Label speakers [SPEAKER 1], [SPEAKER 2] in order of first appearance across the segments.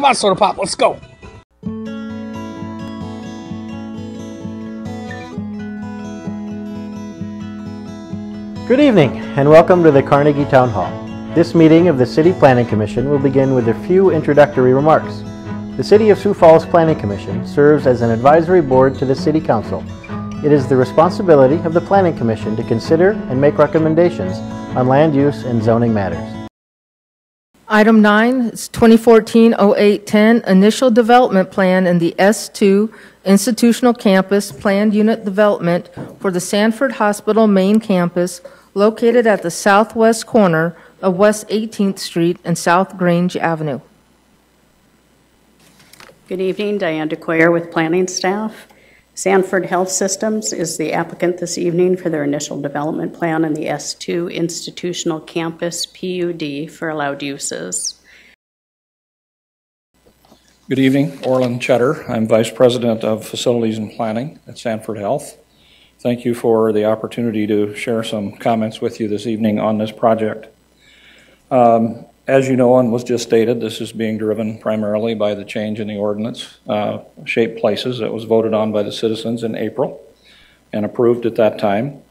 [SPEAKER 1] Come on, Soda Pop, let's go.
[SPEAKER 2] Good evening and welcome to the Carnegie Town Hall. This meeting of the City Planning Commission will begin with a few introductory remarks. The City of Sioux Falls Planning Commission serves as an advisory board to the City Council. It is the responsibility of the Planning Commission to consider and make recommendations on land use and zoning matters.
[SPEAKER 3] Item 9 is 2014-0810 Initial Development Plan in the S2 Institutional Campus Planned Unit Development for the Sanford Hospital Main Campus located at the southwest corner of West 18th Street and South Grange Avenue.
[SPEAKER 4] Good evening, Diane Huwe with planning staff. Sanford Health Systems is the applicant this evening for their initial development plan in the S2 Institutional Campus PUD for allowed uses.
[SPEAKER 5] Good evening, Orland Cheddar. I'm Vice President of Facilities and Planning at Sanford Health. Thank you for the opportunity to share some comments with you this evening on this project. As you know and was just stated, this is being driven primarily by the change in the ordinance, shaped places that was voted on by the citizens in April and approved at that time.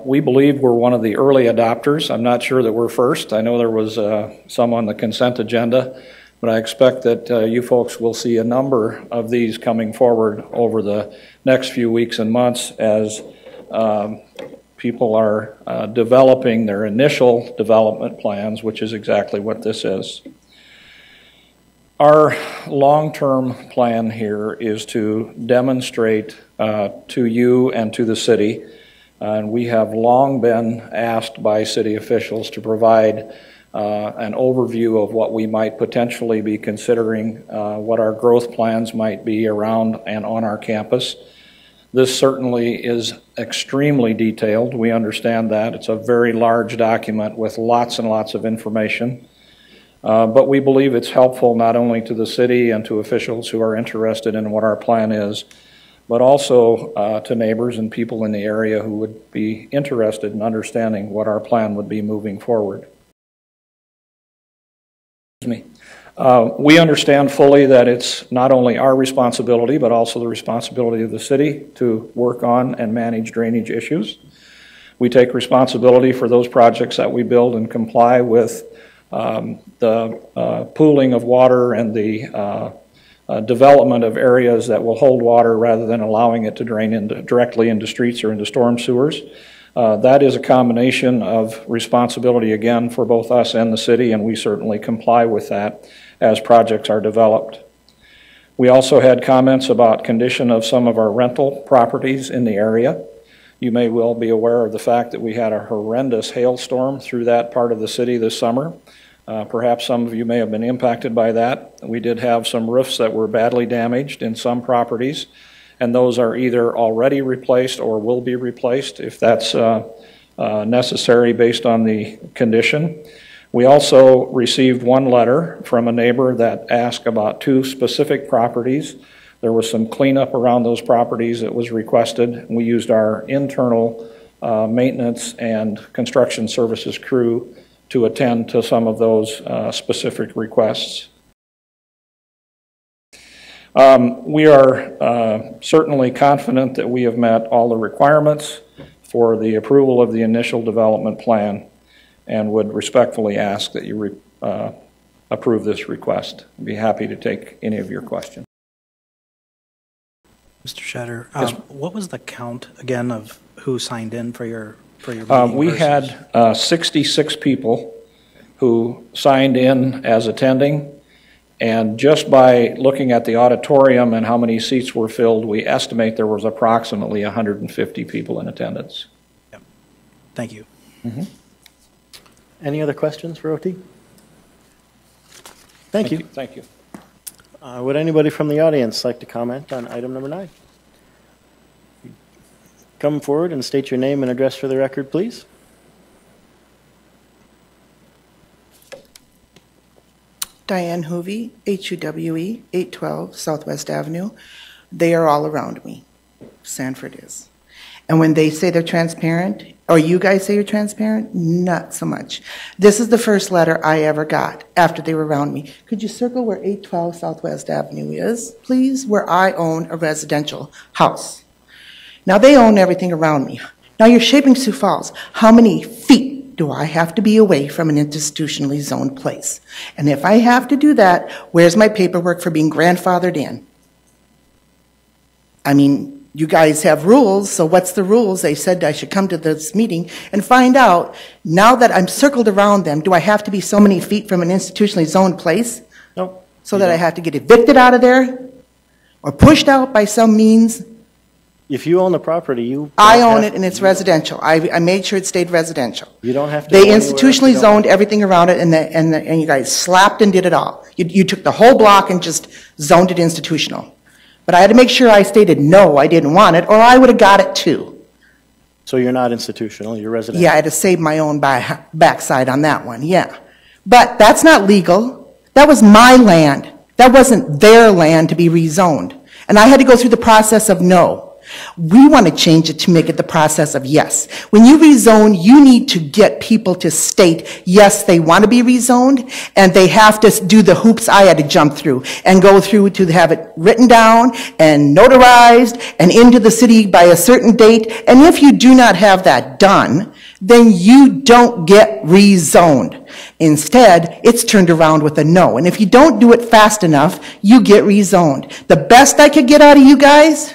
[SPEAKER 5] We believe we're one of the early adopters. I'm not sure that we're first. I know there was some on the consent agenda, but I expect that you folks will see a number of these coming forward over the next few weeks and months as people are developing their initial development plans, which is exactly what this is. Our long-term plan here is to demonstrate to you and to the city, and we have long been asked by city officials to provide an overview of what we might potentially be considering, what our growth plans might be around and on our campus. This certainly is extremely detailed. We understand that. It's a very large document with lots and lots of information. But we believe it's helpful not only to the city and to officials who are interested in what our plan is, but also to neighbors and people in the area who would be interested in understanding what our plan would be moving forward. We understand fully that it's not only our responsibility, but also the responsibility of the city to work on and manage drainage issues. We take responsibility for those projects that we build and comply with the pooling of water and the development of areas that will hold water rather than allowing it to drain directly into streets or into storm sewers. That is a combination of responsibility, again, for both us and the city, and we certainly comply with that as projects are developed. We also had comments about condition of some of our rental properties in the area. You may well be aware of the fact that we had a horrendous hailstorm through that part of the city this summer. Perhaps some of you may have been impacted by that. We did have some roofs that were badly damaged in some properties, and those are either already replaced or will be replaced if that's necessary based on the condition. We also received one letter from a neighbor that asked about two specific properties. There was some cleanup around those properties that was requested. We used our internal maintenance and construction services crew to attend to some of those specific requests. We are certainly confident that we have met all the requirements for the approval of the initial development plan and would respectfully ask that you approve this request. I'd be happy to take any of your questions.
[SPEAKER 6] Mr. Shetter, yes. What was the count again of who signed in for your meeting?
[SPEAKER 5] We had 66 people who signed in as attending. And just by looking at the auditorium and how many seats were filled, we estimate there was approximately 150 people in attendance.
[SPEAKER 6] Yep. Thank you.
[SPEAKER 2] Mm-hmm. Any other questions for OT? Thank you.
[SPEAKER 5] Thank you.
[SPEAKER 2] Would anybody from the audience like to comment on item number 9? Come forward and state your name and address for the record, please.
[SPEAKER 7] Diane Huwe, Huwe, 812 Southwest Avenue. They are all around me. Sanford is. And when they say they're transparent, or you guys say you're transparent, not so much. This is the first letter I ever got after they were around me. Could you circle where 812 Southwest Avenue is, please? Where I own a residential house. Now they own everything around me. Now you're shaping Sioux Falls. How many feet do I have to be away from an institutionally zoned place? And if I have to do that, where's my paperwork for being grandfathered in? I mean, you guys have rules, so what's the rules? They said I should come to this meeting and find out, now that I'm circled around them, do I have to be so many feet from an institutionally zoned place?
[SPEAKER 2] No.
[SPEAKER 7] So that I have to get evicted out of there? Or pushed out by some means?
[SPEAKER 2] If you own the property,
[SPEAKER 7] I own it and it's residential. I made sure it stayed residential.
[SPEAKER 2] You don't have to.
[SPEAKER 7] They institutionally zoned everything around it, and you guys slapped and did it all. You took the whole block and just zoned it institutional. But I had to make sure I stated no, I didn't want it, or I would have got it too.
[SPEAKER 2] So you're not institutional, you're residential?
[SPEAKER 7] Yeah, I had to save my own backside on that one, yeah. But that's not legal. That was my land. That wasn't their land to be rezoned. And I had to go through the process of no. We want to change it to make it the process of yes. When you rezone, you need to get people to state, yes, they want to be rezoned, and they have to do the hoops I had to jump through and go through to have it written down and notarized and into the city by a certain date. And if you do not have that done, then you don't get rezoned. Instead, it's turned around with a no. And if you don't do it fast enough, you get rezoned. The best I could get out of you guys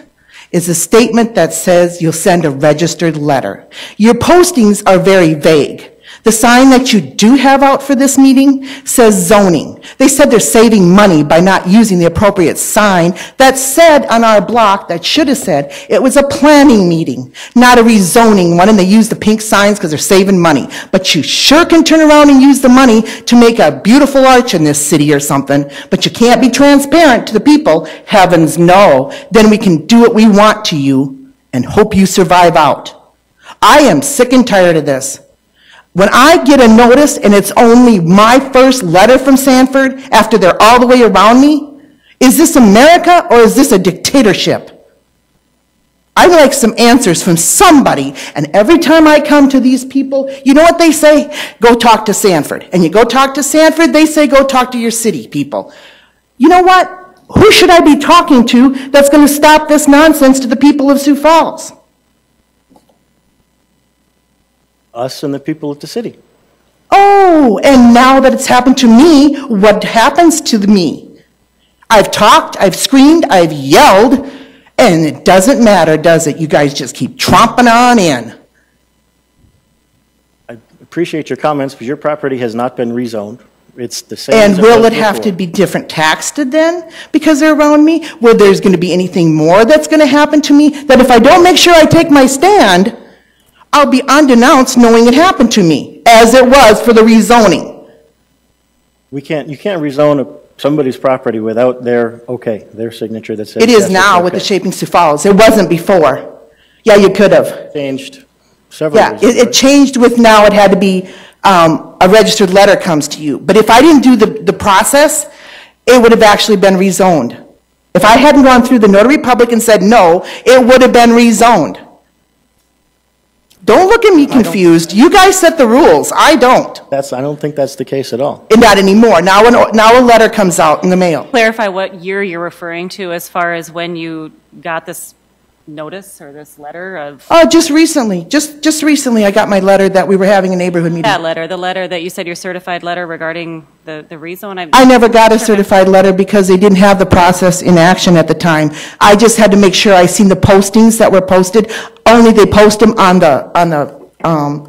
[SPEAKER 7] is a statement that says you'll send a registered letter. Your postings are very vague. The sign that you do have out for this meeting says zoning. They said they're saving money by not using the appropriate sign that said on our block, that should have said, it was a planning meeting, not a rezoning one, and they use the pink signs because they're saving money. But you sure can turn around and use the money to make a beautiful arch in this city or something, but you can't be transparent to the people. Heavens no. Then we can do what we want to you and hope you survive out. I am sick and tired of this. When I get a notice and it's only my first letter from Sanford after they're all the way around me, is this America or is this a dictatorship? I'd like some answers from somebody, and every time I come to these people, you know what they say? Go talk to Sanford. And you go talk to Sanford, they say go talk to your city people. You know what? Who should I be talking to that's going to stop this nonsense to the people of Sioux Falls?
[SPEAKER 2] Us and the people of the city.
[SPEAKER 7] Oh, and now that it's happened to me, what happens to me? I've talked, I've screamed, I've yelled, and it doesn't matter, does it? You guys just keep tromping on in.
[SPEAKER 2] I appreciate your comments, but your property has not been rezoned. It's the same.
[SPEAKER 7] And
[SPEAKER 2] as
[SPEAKER 7] will
[SPEAKER 2] was
[SPEAKER 7] it have to
[SPEAKER 2] before.
[SPEAKER 7] be different taxed then because they're around me? Will there's going to be anything more that's going to happen to me that if I don't make sure I take my stand, I'll be undenounced knowing it happened to me, as it was for the rezoning.
[SPEAKER 2] You can't rezone somebody's property without their signature that says
[SPEAKER 7] It is
[SPEAKER 2] yes,
[SPEAKER 7] now
[SPEAKER 2] it's
[SPEAKER 7] with the
[SPEAKER 2] okay.
[SPEAKER 7] Shaping Sioux Falls. It wasn't before. Yeah, you could have.
[SPEAKER 2] Changed several
[SPEAKER 7] Yeah,
[SPEAKER 2] years ago.
[SPEAKER 7] it changed with now it had to be a registered letter comes to you. But if I didn't do the process, it would have actually been rezoned. If I hadn't gone through the notary public and said no, it would have been rezoned. Don't look at me confused. You guys set the rules. I don't.
[SPEAKER 2] I don't think that's the case at all.
[SPEAKER 7] And not anymore. Now a letter comes out in the mail.
[SPEAKER 1] Clarify what year you're referring to as far as when you got this notice or this letter of
[SPEAKER 7] Just recently. Just recently I got my letter that we were having a neighborhood meeting.
[SPEAKER 1] that letter, the letter that you said your certified letter regarding the rezone.
[SPEAKER 7] I never got a certified letter because they didn't have the process in action at the time. I just had to make sure I seen the postings that were posted. Only they post them on the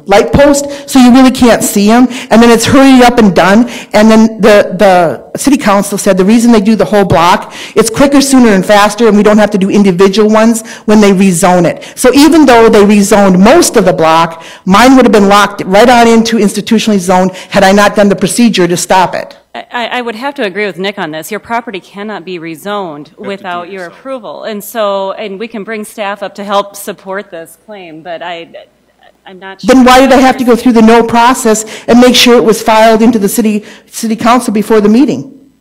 [SPEAKER 7] light post, so you really can't see them. And then it's hurry up and done. And then the city council said the reason they do the whole block, it's quicker, sooner, and faster, and we don't have to do individual ones when they rezone it. So even though they rezoned most of the block, mine would have been locked right on into institutionally zoned had I not done the procedure to stop it.
[SPEAKER 1] I would have to agree with Nick on this. Your property cannot be rezoned without your approval. And we can bring staff up to help support this claim, but I'm not sure.
[SPEAKER 7] Then why did I have to go through the no process and make sure it was filed into the city council before the meeting?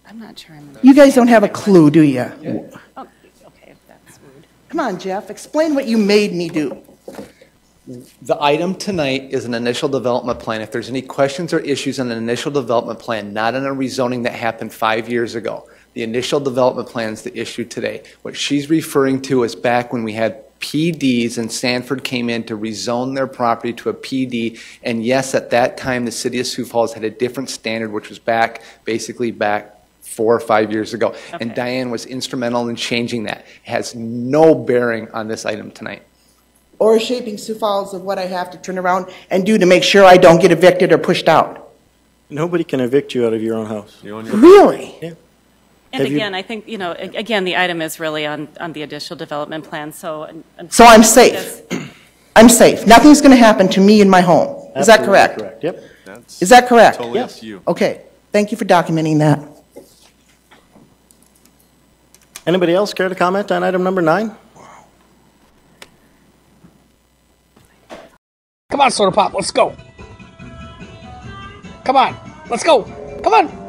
[SPEAKER 1] I'm not sure.
[SPEAKER 7] You guys don't have a clue, do you?
[SPEAKER 1] Oh, okay, if that's
[SPEAKER 7] Come on, Jeff, explain what you made me do.
[SPEAKER 8] The item tonight is an initial development plan. If there's any questions or issues on an initial development plan, not on a rezoning that happened 5 years ago, the initial development plan is the issue today. What she's referring to is back when we had PDs and Sanford came in to rezone their property to a PD. And yes, at that time, the city of Sioux Falls had a different standard, which was basically back 4 or 5 years ago.
[SPEAKER 1] Okay.
[SPEAKER 8] And Diane was instrumental in changing that. It has no bearing on this item tonight.
[SPEAKER 7] Or shaping Sioux Falls of what I have to turn around and do to make sure I don't get evicted or pushed out.
[SPEAKER 2] Nobody can evict you out of your own house.
[SPEAKER 7] Really?
[SPEAKER 2] Yeah.
[SPEAKER 1] And again, I think, again, the item is really on the additional development plan, so.
[SPEAKER 7] So I'm safe. I'm safe. Nothing's going to happen to me in my home. Is that
[SPEAKER 2] Absolutely
[SPEAKER 7] correct?
[SPEAKER 2] correct. Yep.
[SPEAKER 7] Is that correct?
[SPEAKER 9] Totally up to you.
[SPEAKER 7] Okay. Thank you for documenting that.
[SPEAKER 2] Anybody else care to comment on item number 9?
[SPEAKER 10] Come on, Soda Pop, let's go. Come on, let's go. Come on.